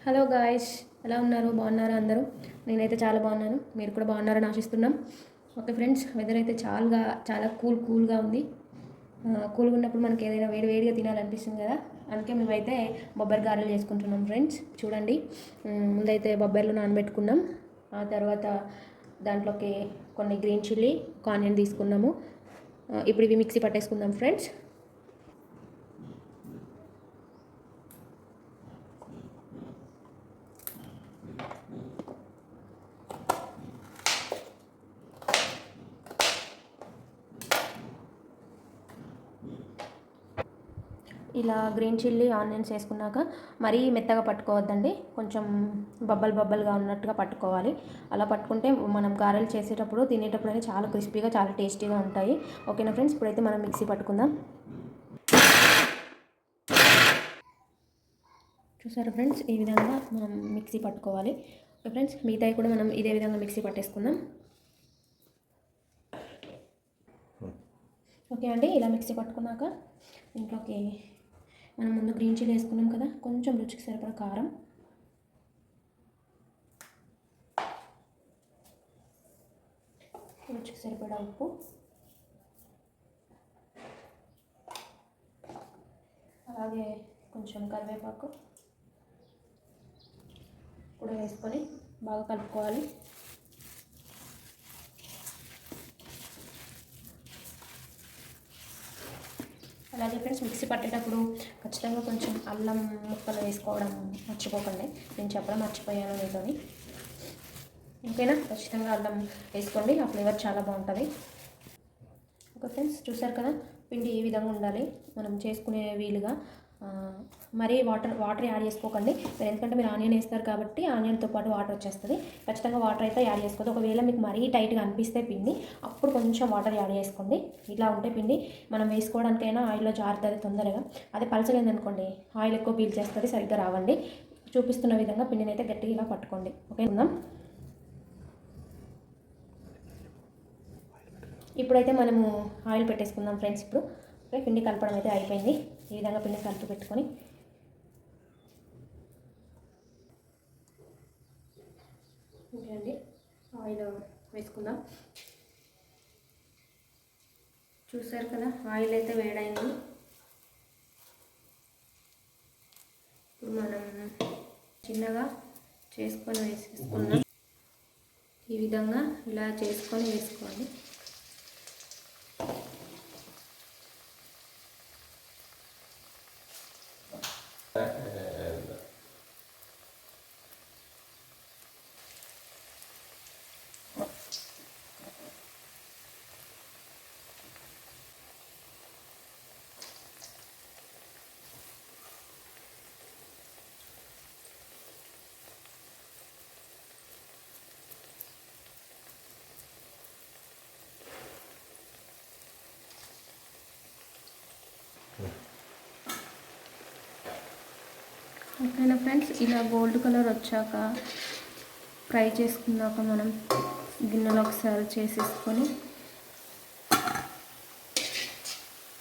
Hello guys, ఎలా ఉన్నారు? బాగున్నారా అందరూ? నేనైతే చాలా బాగున్నాను. మీరు కూడా బాగున్నారని ఆశిస్తున్నాం. ఓకే ఫ్రెండ్స్, వెదర్ అయితే చాలా కూల్గా ఉంది. కూల్గా ఉన్నప్పుడు మనకి ఏదైనా వేడిగా తినాలనిపిస్తుంది కదా. అందుకే మేమైతే బొబ్బరి గారెలు చేసుకుంటున్నాం ఫ్రెండ్స్. చూడండి, ముందైతే బొబ్బర్లు నానబెట్టుకున్నాం. ఆ తర్వాత దాంట్లోకి కొన్ని గ్రీన్ చిల్లీ, ఆనియన్ తీసుకున్నాము. ఇప్పుడు ఇవి మిక్సీ పట్టేసుకుందాం ఫ్రెండ్స్. ఇలా గ్రీన్ చిల్లీ, ఆనియన్స్ వేసుకున్నాక మరీ మెత్తగా పట్టుకోవద్దండి. కొంచెం బబ్బల్గా ఉన్నట్టుగా పట్టుకోవాలి. అలా పట్టుకుంటే మనం గారెలు చేసేటప్పుడు తినేటప్పుడు చాలా క్రిస్పీగా, చాలా టేస్టీగా ఉంటాయి. ఓకేనా ఫ్రెండ్స్, ఇప్పుడైతే మనం మిక్సీ పట్టుకుందాం. చూసారా ఫ్రెండ్స్, ఈ విధంగా మనం మిక్సీ పట్టుకోవాలి. ఓకే ఫ్రెండ్స్, మిగతాయి కూడా మనం ఇదే విధంగా మిక్సీ పట్టేసుకుందాం. ఓకే అండి, ఇలా మిక్సీ పట్టుకున్నాక ఇంట్లోకి మనం ముందు గ్రీన్ చిల్లీ వేసుకున్నాం కదా, కొంచెం రుచికి సరిపడా కారం, రుచికి సరిపడా ఉప్పు, అలాగే కొంచెం కరివేపాకు కూడా వేసుకొని బాగా కలుపుకోవాలి. అలాగే ఫ్రెండ్స్, మిక్సీ పట్టేటప్పుడు ఖచ్చితంగా కొంచెం అల్లం ముక్కలు వేసుకోవడం మర్చిపోకండి. నేను చెప్పడం మర్చిపోయాను మీతోని. ఓకేనా, ఖచ్చితంగా అల్లం వేసుకోండి, ఆ ఫ్లేవర్ చాలా బాగుంటుంది. ఓకే ఫ్రెండ్స్, చూసారు కదా పిండి ఏ విధంగా ఉండాలి మనం చేసుకునే వీలుగా. మరీ వాటర్ యాడ్ చేసుకోకండి మీరు, ఎందుకంటే మీరు ఆనియన్ వేస్తారు కాబట్టి ఆనియన్తో పాటు వాటర్ వచ్చేస్తుంది. ఖచ్చితంగా వాటర్ అయితే యాడ్ చేసుకోవద్దు. ఒకవేళ మీకు మరీ టైట్గా అనిపిస్తే పిండి, అప్పుడు కొంచెం వాటర్ యాడ్ చేసుకోండి. ఇలా ఉంటే పిండి మనం వేసుకోవడానికైనా ఆయిల్లో జారుతుంది తొందరగా. అదే పలచగా అనుకోండి, ఆయిల్ ఎక్కువ పీల్చేస్తుంది, సరిగ్గా రావండి. చూపిస్తున్న విధంగా పిండిని అయితే గట్టిగా ఇలా పట్టుకోండి. ఓకే ఉందాం. ఇప్పుడైతే మనము ఆయిల్ పెట్టేసుకుందాం ఫ్రెండ్స్. ఇప్పుడు ఓకే, పిండి కలపడం అయితే అయిపోయింది. ఈ విధంగా పిండి కలిపి పెట్టుకొని ఓకే అండి, ఆయిల్ వేసుకుందాం. చూసారు కదా, ఆయిల్ అయితే వేడైంది. ఇప్పుడు మనం చిన్నగా చేసుకొని వేసేసుకుందాం. ఈ విధంగా ఇలా చేసుకొని వేసుకోండి. ఓకేనా ఫ్రెండ్స్, ఇలా గోల్డ్ కలర్ వచ్చాక ఫ్రై చేసుకున్నాక మనం గిన్నెలో ఒకసారి చేసేసుకొని,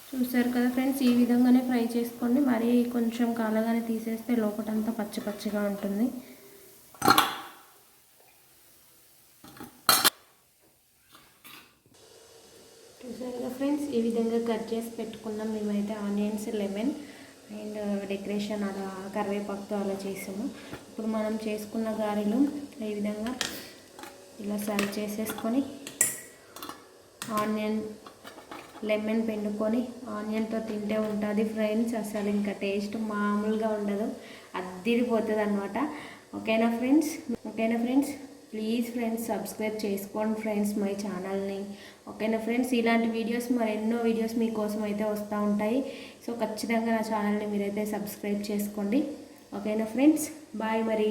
చూసారు కదా ఫ్రెండ్స్, ఈ విధంగానే ఫ్రై చేసుకోండి. మరీ కొంచెం కాలగానే తీసేస్తే లోపటంతా పచ్చిగా ఉంటుంది. చూసారు కదా ఫ్రెండ్స్, ఈ విధంగా కట్ చేసి పెట్టుకున్నాం. మేమైతే ఆనియన్స్, లెమన్ అండ్ డెకరేషన్ అలా కరివేపాకుతో అలా చేసాము. ఇప్పుడు మనం చేసుకున్న గారెలు ఈ విధంగా ఇలా సర్వ్ చేసేసుకొని, ఆనియన్ లెమన్ పిండుకొని ఆనియన్తో తింటే ఉంటుంది ఫ్రెండ్స్. అసలు ఇంకా టేస్ట్ మామూలుగా ఉండదు, అద్దిరిపోతుంది అనమాట. ఓకేనా ఫ్రెండ్స్, ప్లీజ్ ఫ్రెండ్స్ సబ్స్క్రైబ్ చేసుకోండి ఫ్రెండ్స్ మై ఛానల్ని. ఓకేనా ఫ్రెండ్స్, ఇలాంటి వీడియోస్ మరెన్నో వీడియోస్ మీకోసం అయితే వస్తూ ఉంటాయి. సో ఖచ్చితంగా నా ఛానల్ని మీరైతే సబ్స్క్రైబ్ చేసుకోండి. ఓకేనా ఫ్రెండ్స్, బాయ్ మరి.